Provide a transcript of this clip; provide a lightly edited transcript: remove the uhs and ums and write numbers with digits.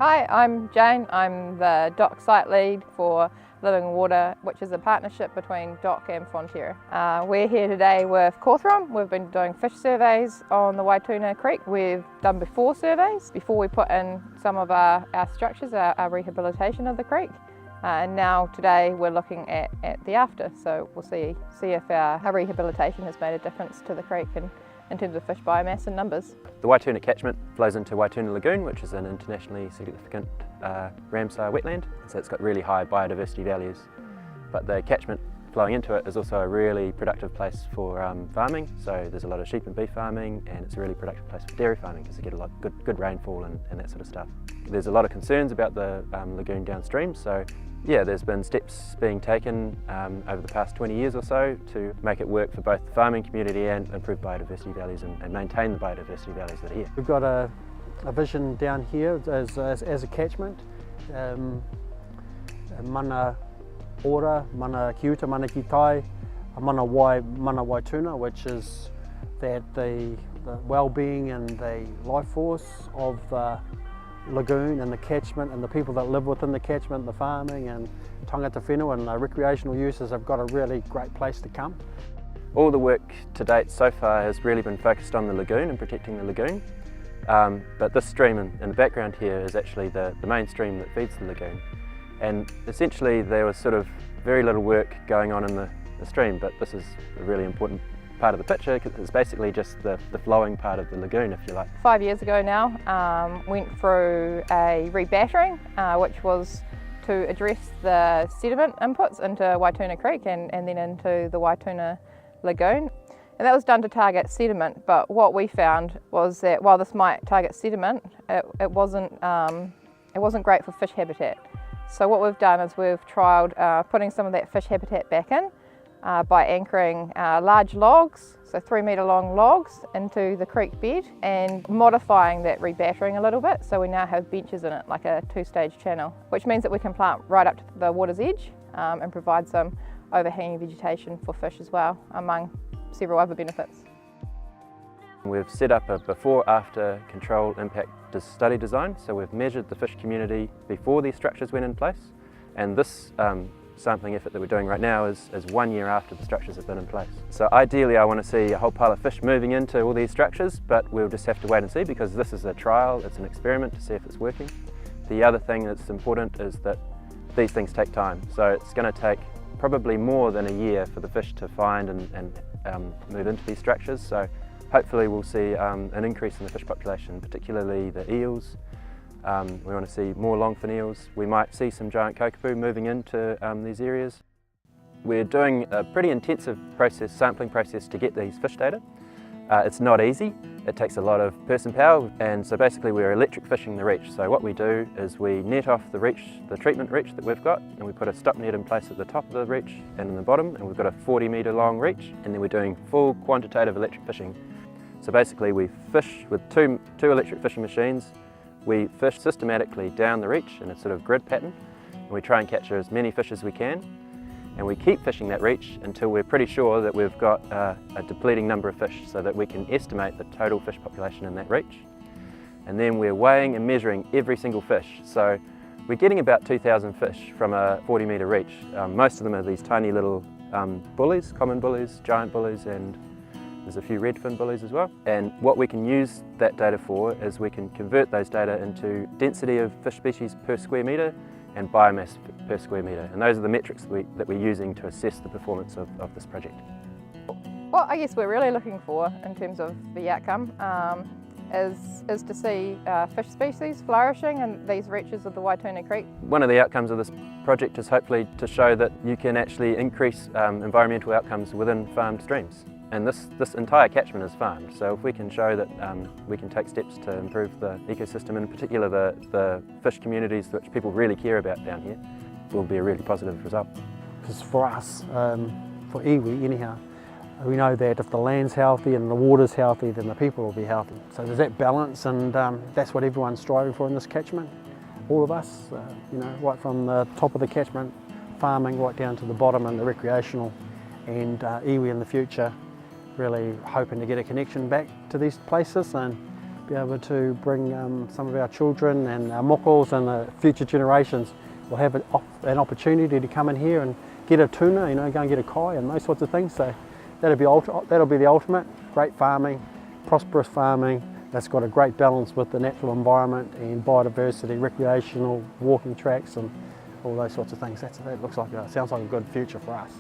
Hi, I'm Jane. I'm the DOC site lead for Living Water, which is a partnership between DOC and Fonterra. We're here today with Cawthron. We've been doing fish surveys on the Waituna Creek. We've done before surveys, before we put in some of our structures, our rehabilitation of the creek. And now today we're looking at the after, so we'll see if our rehabilitation has made a difference to the creek and in terms of fish biomass and numbers. The Waituna Catchment flows into Waituna Lagoon, which is an internationally significant Ramsar wetland, so it's got really high biodiversity values. But the catchment flowing into it is also a really productive place for farming, so there's a lot of sheep and beef farming, and it's a really productive place for dairy farming because you get a lot of good rainfall and that sort of stuff. There's a lot of concerns about the lagoon downstream, so yeah, there's been steps being taken over the past 20 years or so to make it work for both the farming community and improve biodiversity values and maintain the biodiversity values that are here. We've got a vision down here as a catchment. Mana ora, mana kiuta, mana kitai, mana Waituna, which is that the well-being and the life force of the lagoon and the catchment and the people that live within the catchment, the farming and tangata whenua and the recreational users have got a really great place to come. All the work to date so far has really been focused on the lagoon and protecting the lagoon, but this stream in the background here is actually the main stream that feeds the lagoon, and essentially there was sort of very little work going on in the stream, but this is a really important part of the picture because it's basically just the flowing part of the lagoon, if you like. 5 years ago now, went through a rebattering, which was to address the sediment inputs into Waituna Creek and then into the Waituna Lagoon. And that was done to target sediment, but what we found was that while this might target sediment, it wasn't great for fish habitat. So what we've done is we've trialled putting some of that fish habitat back in by anchoring large logs, so 3-metre long logs, into the creek bed and modifying that rebattering a little bit, so we now have benches in it, like a 2-stage channel, which means that we can plant right up to the water's edge and provide some overhanging vegetation for fish as well, among several other benefits. We've set up a before-after control impact study design, so we've measured the fish community before these structures went in place, and this sampling effort that we're doing right now is 1 year after the structures have been in place. So ideally I want to see a whole pile of fish moving into all these structures, but we'll just have to wait and see because this is a trial, it's an experiment to see if it's working. The other thing that's important is that these things take time, so it's going to take probably more than a year for the fish to find and move into these structures, so hopefully we'll see an increase in the fish population, particularly the eels. We want to see more longfin eels. We might see some giant kokopu moving into these areas. We're doing a pretty intensive sampling process to get these fish data. It's not easy. It takes a lot of person power, and so basically we're electric fishing the reach. So what we do is we net off the treatment reach that we've got, and we put a stop net in place at the top of the reach and in the bottom, and we've got a 40-metre long reach, and then we're doing full quantitative electric fishing. So basically we fish with two electric fishing machines. We fish systematically down the reach in a sort of grid pattern, and we try and capture as many fish as we can, and we keep fishing that reach until we're pretty sure that we've got a depleting number of fish so that we can estimate the total fish population in that reach. And then we're weighing and measuring every single fish. So we're getting about 2,000 fish from a 40-metre reach. Most of them are these tiny little bullies, common bullies, giant bullies, and there's a few redfin bullies as well. And what we can use that data for is we can convert those data into density of fish species per square metre and biomass per square metre. And those are the metrics that we're using to assess the performance of this project. What I guess we're really looking for in terms of the outcome is to see fish species flourishing in these reaches of the Waituna Creek. One of the outcomes of this project is hopefully to show that you can actually increase environmental outcomes within farmed streams. And this entire catchment is farmed, so if we can show that we can take steps to improve the ecosystem, and in particular the fish communities which people really care about down here, will be a really positive result. Because for us, for iwi anyhow, we know that if the land's healthy and the water's healthy, then the people will be healthy. So there's that balance, and that's what everyone's striving for in this catchment. All of us, you know, right from the top of the catchment, farming, right down to the bottom and the recreational, and iwi in the future. Really hoping to get a connection back to these places and be able to bring some of our children and our mokos and the future generations will have an opportunity to come in here and get a tuna, go and get a kai and those sorts of things. So that'll be the ultimate. Great farming, prosperous farming that's got a great balance with the natural environment and biodiversity, recreational, walking tracks and all those sorts of things. That sounds like a good future for us.